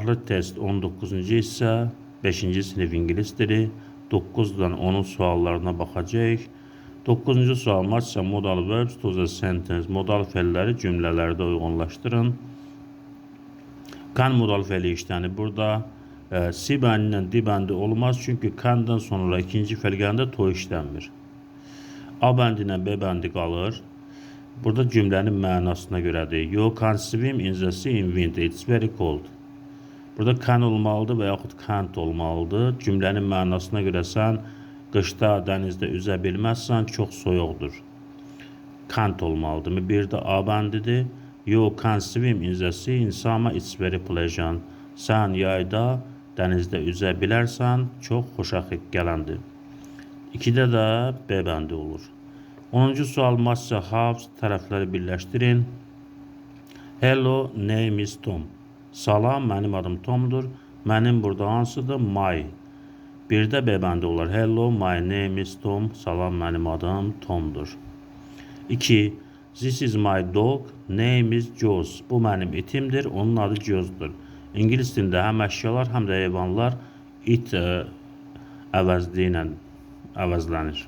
Maraqlı test 19-cu hissə 5-ci sinif ingilis dili 9-dan 10 suallarına baxacağıq. 9-cu sual match modal verbs to the sentence. Modal fe'lləri cümlələrdə uyğunlaşdırın. Can modal fe'li işlənir. Burada si bəndi ilə di bəndi olmaz. Çünki can'dan sonra ikinci fe'l gələndə to işlənmir. A bəndi ilə B bəndi qalır. Burada cümlənin mənasına görədir. You can swim in the sea in winter. It's very cold. Burada can olmalıdır və yaxud can't olmalıdır. Cümlənin mənasına görə sən qışda dənizdə üzə bilməzsən, çox soyuqdur. Can't olmalıdır. Bir də A bəndidir. You can swim in the sea in summer. It's very pleasant. Sən yayda dənizdə üzə bilərsən, çox xoşaxit gələndir. 2-də də B bəndi olur. 10-cu sual match house tərəfləri birləşdirin. Hello, name is Tom. Salam, mənim adım Tomdur. Mənim burada hansıdır? My. Bir də B bəndi olar. Hello, my name is Tom. Salam, mənim adım Tomdur. 2. This is my dog. Name is Joz. Bu mənim itimdir. Onun adı Jozdur. İngilis dilində həm əşyalar, həm də heyvanlar it əvəzliyi ilə əvəzlənir.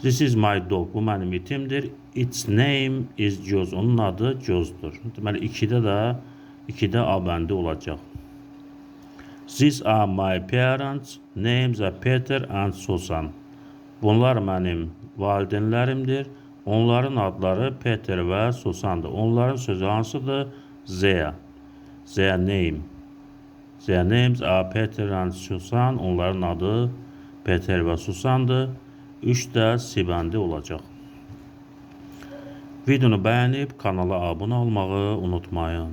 This is my dog. Bu mənim itimdir. Its name is Joz. Onun adı Jozdur. Deməli 2-də A bəndi olacaq. These are my parents. Names are Peter and Susan. Bunlar mənim valideynlərimdir. Onların adları Peter və Susandır. Onların sözü hansıdır? Their. Their name. Their names are Peter and Susan. Onların adı Peter və Susandır. 3-də C bəndi olacaq. Videonu bəyənib kanala abunə olmağı unutmayın.